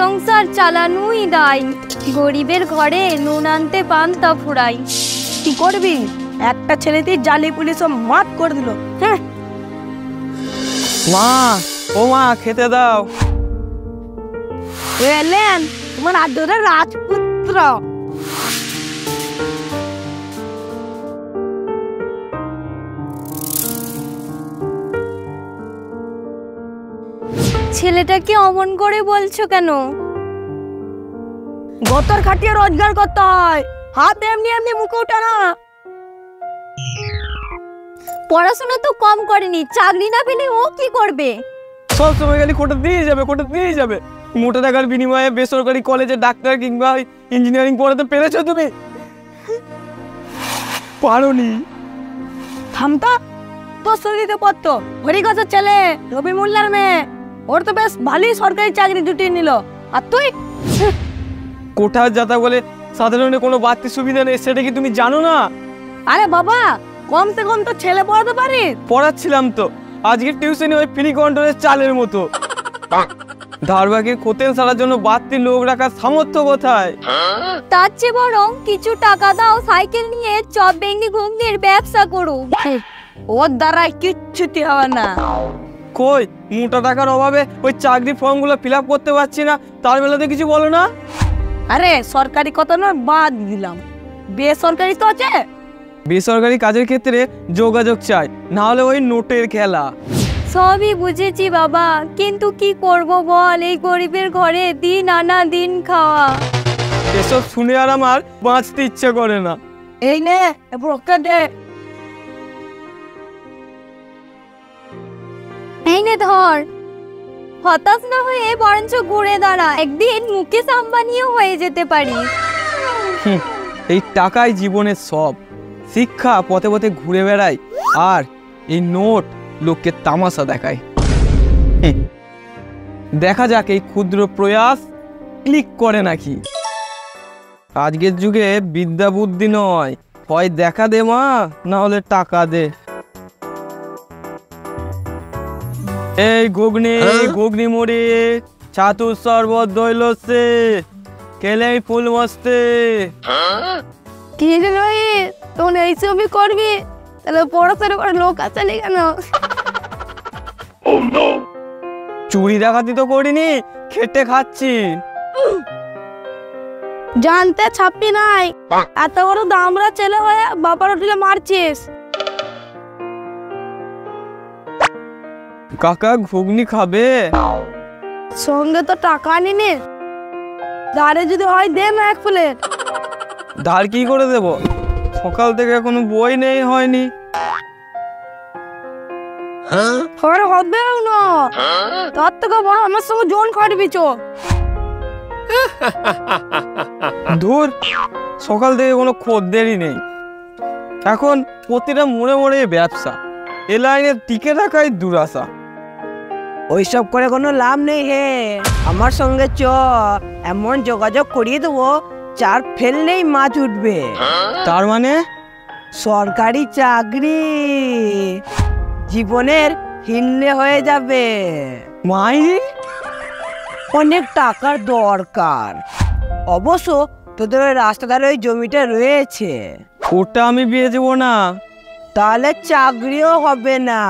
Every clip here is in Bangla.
সংসার চালানোই দায়, গরিবের ঘরে নুন আনতে পান্তা ফুরাই। কি করবি, একটা ছেলেতেই জালি পুলিশ মাত করে দিল। মা, ও মা, খেতে দাও। এলেন তোমার আদরের রাজপুত্র। ছেলেটাকে অমন করে বলছো কেন? গতর খাটিয়ে রোজগার করতে হয়, হাত এমনি এমনি মুখে ওঠে না। পড়াশোনা তো কম করেনি, চাকরি না পেলে ও কি করবে? সব সময় খালি কোটা দিয়ে যাবে, কোটা দিয়ে যাবে। মোটা টাকার বিনিময়ে বেসরকারি কলেজে ডাক্তার কিংবা ইঞ্জিনিয়ারিং পড়াতে পেরেছো তুমি? পারোনি। থামতা, তোর শরীরে পড়তো হরিগাছের ছেলে রবি মোল্লার মেয়ে, ওর তো বেশ ভালোই সরকারি চাকরি জুটিয়ে নিল। আর তুই কোঠার যাতা বলে সাধারণ কোনো বাড়তি সুবিধা নেই, সেটা কি তুমি জানো না? আরে বাবা, কমসে কম তো ছেলে পড়াতে পারি। পড়াচ্ছিলাম তো, আজকে টিউশনে ওই ফ্রি কন্ট্রোলের চালের মতো। ধারবাকে খোতেন সারার জন্য বাড়তি লোক রাখার সামর্থ্য কোথায়? তার চেয়ে বরং কিছু টাকা দাও, সাইকেল নিয়ে চপ বেঙ্গি ঘুগনির ব্যবসা করো। ওর দ্বারা কিচ্ছুটি হবে না। কই, মোটা টাকার অভাবে ওই চাকরি ফর্মগুলো ফিল আপ করতে পারছি না, তার বেলাতে কিছু বলো না? আরে সরকারি কথা নয়, বাদ দিলাম, বেসরকারি তো আছে। বেসরকারি কাজের ক্ষেত্রে যোগাযোগ চাই, না হলে ওই নোটের খেলা। সবই বুঝেছি বাবা, কিন্তু কি করব বল, এই গরিবের ঘরে দিন আনা দিন খাওয়া। এসব শুনে আর আমার বাঁচতে ইচ্ছে করে না। এই নে ব্রোকার দে। এই নে ধর, হতাশ না হয়ে বরঞ্চ ঘুরে দাঁড়া, একদিন মুকেশ আম্বানিও হয়ে যেতে পারি। এই টাকাই জীবনের সব। শিক্ষা পথে পথে ঘুরে বেড়ায়, আর এই নোট লোককে তামাশা দেখায়। দেখা যাক এই ক্ষুদ্র প্রয়াস ক্লিক করে নাকি। আজকের যুগে বিদ্যা বুদ্ধি নয়, হয় দেখা দে মা, না হলে টাকা দে। এই ঘুগনি, ঘুগনি মুড়ি, ছাতু শরবত, দই লস্যি, কেলে ফুল মস্তে। কি রে ভাই, তোর এইসবই করবি? তাহলে পড়াশোনা করে লোক আছে না কেন? চুরি ডাকাতি তো করিনি, খেটে খাচ্ছি। জানতে ছাপি নাই, এত বড় দামরা ছেলে হয়ে বাবার হোটেলে মারছিস। কাকা ঘুগনি খাবে? সঙ্গে তো টাকা নিনি, ধারে যদি হয় দে না এক প্লেট। ধার কি করে দেব? সকাল থেকে কোনো বই নেই, হয়নি। আর হবে না, তার থেকে বড় আমার সঙ্গে জোন খাটবি চো। ধুর, সকাল থেকে কোনো খদ্দেরই নেই। এখন প্রতিটা মোড়ে মোড়ে ব্যবসা, এ লাইনে টিকে থাকাই দুরাশা। ওইসব করে কোনো লাভ নেই হে, আমার সঙ্গে চ, এমন যোগাযোগ করিয়ে দেবো চার ফেললেই মাছ উঠবে। তার মানে সরকারি চাকরি জীবনের হিল্লে হয়ে যাবে। মাইরি? অনেক টাকার দরকার। অবশ্য তোদের ওই রাস্তা ধারে ওই জমিটা রয়েছে, ওটা আমি বিয়ে দেবো না। তাহলে চাকরিও হবে না।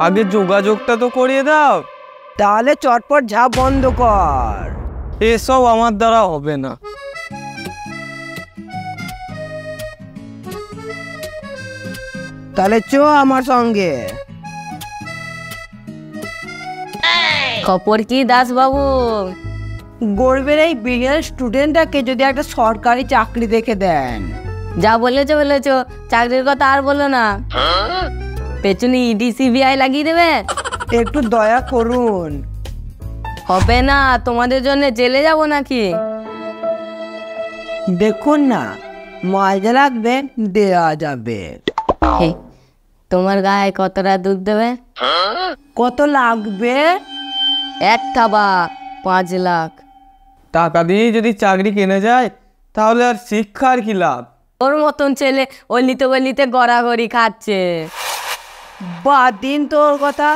আগে যোগাযোগটা তো করিয়ে দাও। তাহলে চটপট ঝাঁপ বন্ধ কর। এসব আমার দ্বারা হবে না। তাহলে চো আমার সঙ্গে। খবর কি দাস বাবু? গরিবের এই বিজ্ঞান স্টুডেন্টটাকে যদি একটা সরকারি চাকরি দেখে দেন। যা বলেছো বলেছো, চাকরির কথা আর বলো না। পেছনে ইডি সিবিআই লাগিয়ে দেবে। একটু দয়া করুন। হবে না, তোমাদের জন্য জেলে যাব নাকি? দেখুন না, মাঝে লাগবে দেয়া যাবে। তোমার গায়ে কতটা দুধ দেবে? কত লাগবে? এক থাবা 5 লাখ। টাকা দিয়ে যদি চাকরি কিনে যায়, তাহলে আর শিক্ষার কি লাভ? ওর মতন ছেলে অলিতে গড়াগড়ি খাচ্ছে। বাদ দিন তোর কথা,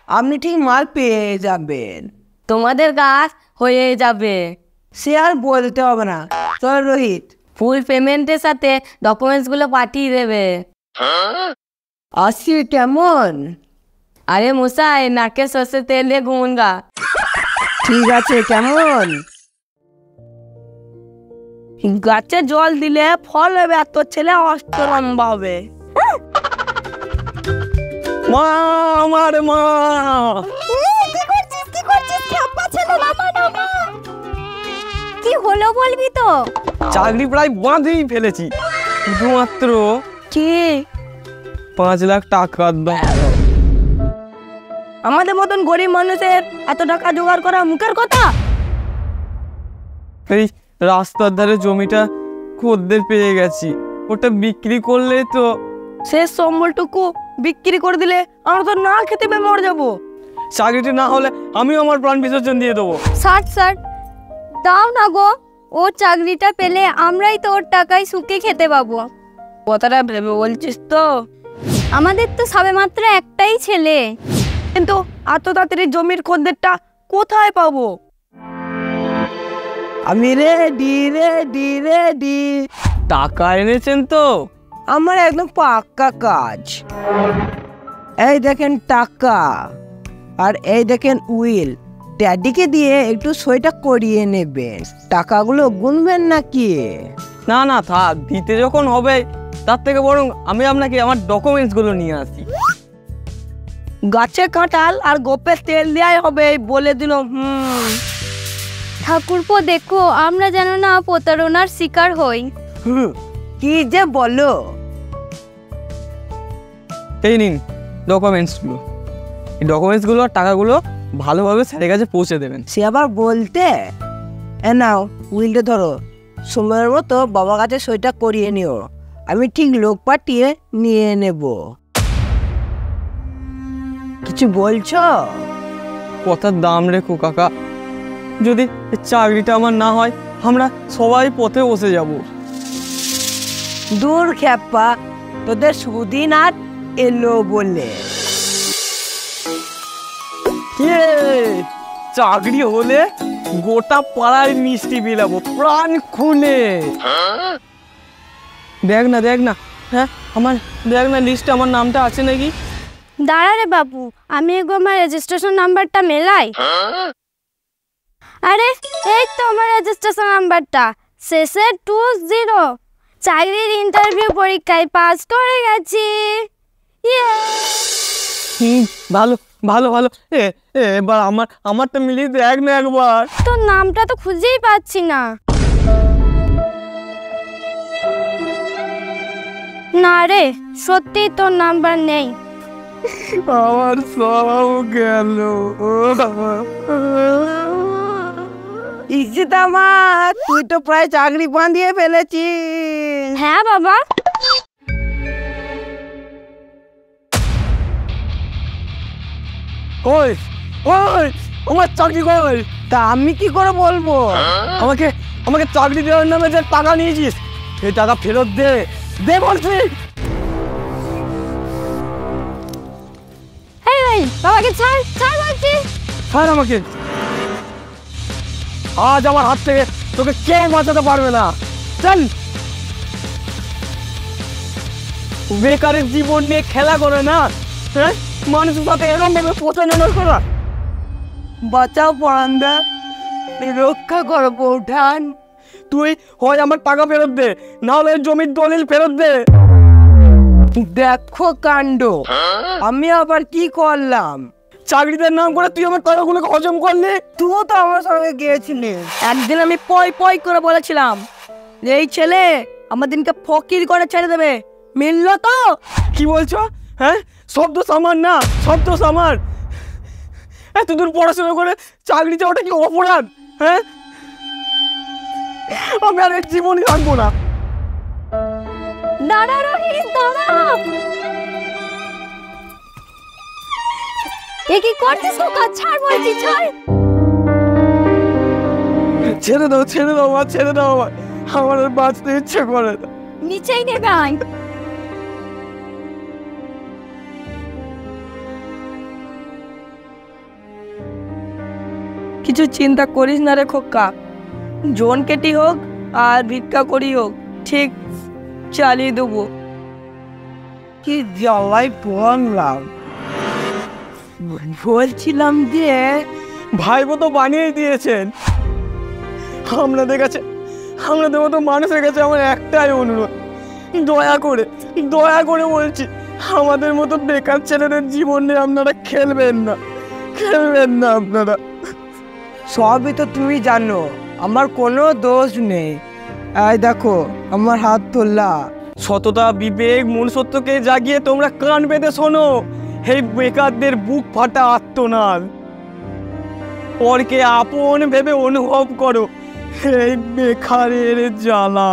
আপনি ঠিক মাল পেয়ে যাবেন। তোমাদের গাছ হয়ে যাবে। সে আর বলতে হবে না। চল রোহিত। ফুল পেমেন্টের সাথে ডকুমেন্টসগুলো পাঠিয়ে দেবে। আসি কেমন? আরে মশাই, নাকে সর্ষে তেল দিয়ে ঘুমুন গা। ঠিক আছে কেমন? গাছে জল দিলে ফল হবে, আর তোর ছেলে অষ্ট লম্বা হবে। মা, আমার মা। কি হলো বলবি তো? চাকরি প্রায় বাঁধেই ফেলেছি, শুধুমাত্র কি? 5 লাখ টাকার দাম। আমাদের মতন গরিব মানুষের এত টাকা জোগাড় করা মুখের কথা? এই রাস্তার ধারে জমিটা খদ্দের পেয়ে গেছি, ওটা বিক্রি করলে তো। শেষ সম্বলটুকু বিক্রি করে দিলে আমরা তো না খেতে পেয়ে মরে যাবো। চাকরিটি না হলে আমিও আমার প্রাণ বিসর্জন দিয়ে দেবো। স্যার দাও না গো, ও চাকরিটা পেলে আমরাই তো ওর টাকায় সুখে খেতে পাবো। কথাটা ভেবে বলছিস তো? আমাদের তো সবেমাত্র একটাই ছেলে। কিন্তু এত তাড়াতাড়ি জমির খদ্দেরটা কোথায় পাবো? আমি রেডি রেডি রেডি। টাকা এনেছেন তো? আমার একদম পাক্কা কাজ। এই দেখেন টাকা, আর এই দেখেন উইল। ড্যাডিকে দিয়ে একটু সইটা করিয়ে নেবেন। টাকাগুলো গুনবেন নাকি? না না থাক, দিতে যখন হবে তার থেকে বরং আমি আপনাকে আমার ডকুমেন্টসগুলো নিয়ে আসি। গাছে কাঁঠাল আর গোপের তেল দেওয়াই হবে বলে দিল। ঠাকুরপো দেখো, আমরা যেন না প্রতারণার শিকার হই। কি যে বলো। এই নিন ডকুমেন্টসগুলো। এই ডকুমেন্টসগুলো আর টাকাগুলো ভালোভাবে স্যারের কাছে পৌঁছে দেবেন। সে আবার বলতে। এ নাও উইলটা ধরো, সময়ের মতো বাবার কাছে সইটা করিয়ে নিও। আমি ঠিক লোক পাঠিয়ে নিয়ে নেব। কিছু বলছো? কথার দাম রেখো কাকা, যদি চাকরিটা আমার না হয় আমরা সবাই পথে বসে যাব। দূর খ্যাপা, তোদের সুদিন আর এলো বলে। চাকরি হলে গোটা পাড়ায় মিষ্টি বিলাবো প্রাণ খুলে। দেখ না, হ্যাঁ আমার দেখ না লিস্টে আমার নামটা আছে নাকি। দাঁড়া রে বাবু, আমি একবার আমার রেজিস্ট্রেশন নাম্বারটা মেলাই। আরে এই তো আমার রেজিস্ট্রেশন নাম্বারটা, শেষে 20। চাকরির ইন্টারভিউ পরীক্ষায় পাস করে গেছি। ভালো ভালো ভালো। এবার আমারটা মিলিয়ে দেখ না একবার। তোর নামটা তো খুঁজেই পাচ্ছি না। না রে, সত্যি তোর নাম্বার নেই। আমার সব গেল। ইজ্জিতা মা, তুই তো প্রায় চাকরি বাঁধিয়ে ফেলেছিস। হ্যাঁ বাবা। ওই ওই আমার চাকরি কই? তা আমি কি করে বলবো? আমাকে আমাকে চাকরি দেওয়ার নামে যে টাকা নিয়েছিস, সেই টাকা ফেরত দে, দে বলছি। এই বাবাকে ছাড় ছাড় বলছি। ছাড় আমাকে, আজ আমার হাত থেকে তোকে কেউ বাঁচাতে পারবে না। চল। বেকারের জীবন নিয়ে খেলা করে না, হ্যাঁ মানুষের সাথে এরকম ভাবে প্রতারণা করা। বাঁচাও পরান্দা, রক্ষা করো বৌঠান। তুই হয় আমার টাকা ফেরত দে, না হলে জমির দলিল ফেরত দে। দেখো কাণ্ড, আমি আবার কি করলাম? চাকরিদের নাম করে তুই আমার টাকাগুলোকে হজম করলি। তুইও তো আমার সঙ্গে গিয়েছিলি। একদিন আমি পয় পয় করে বলেছিলাম যে এই ছেলে আমাদেরকে ফকির করে ছেড়ে দেবে, মিললো তো? কি বলছো? হ্যাঁ সব দোষ আমার না, সব দোষ আমার। এত দূর পড়াশোনা করে চাকরি চাওয়াটা কি অপরাধ? হ্যাঁ আমি আর জীবনই থাকবো না। দাঁড়া রোহিত, দাঁড়া। এ কি করছিস খোকা? ছাড় বলছি, ছাড়। ছেড়ে দাও মা, ছেড়ে দাও আমার, আমার আর বাঁচতে ইচ্ছে করে না। নিচেই নেবে আয়। কিছু চিন্তা করিস না রে খোকা, জন কেটি হোক আর ভিক্ষা করি হোক ঠিক চালিয়ে দেবো। কি জ্বালায় পড়লাম। বলছিলাম যে ভাইবো তো বানিয়ে দিয়েছেন। আপনাদের মতো মানুষের কাছে আমার একটাই অনুরোধ, দয়া করে বলছি, আমাদের মতো বেকার ছেলেদের জীবন নিয়ে আপনারা খেলবেন না আপনারা। সবই তো তুমি জানো, আমার কোনো দোষ নেই। এই দেখো আমার হাত তোলা। সততা, বিবেক, মনুষ্যত্বকে জাগিয়ে তোমরা কান পেতে শোনো এই বেকারদের বুক ফাটা আর্তনাদ। পরকে আপন ভেবে অনুভব করো এই বেকারের জ্বালা।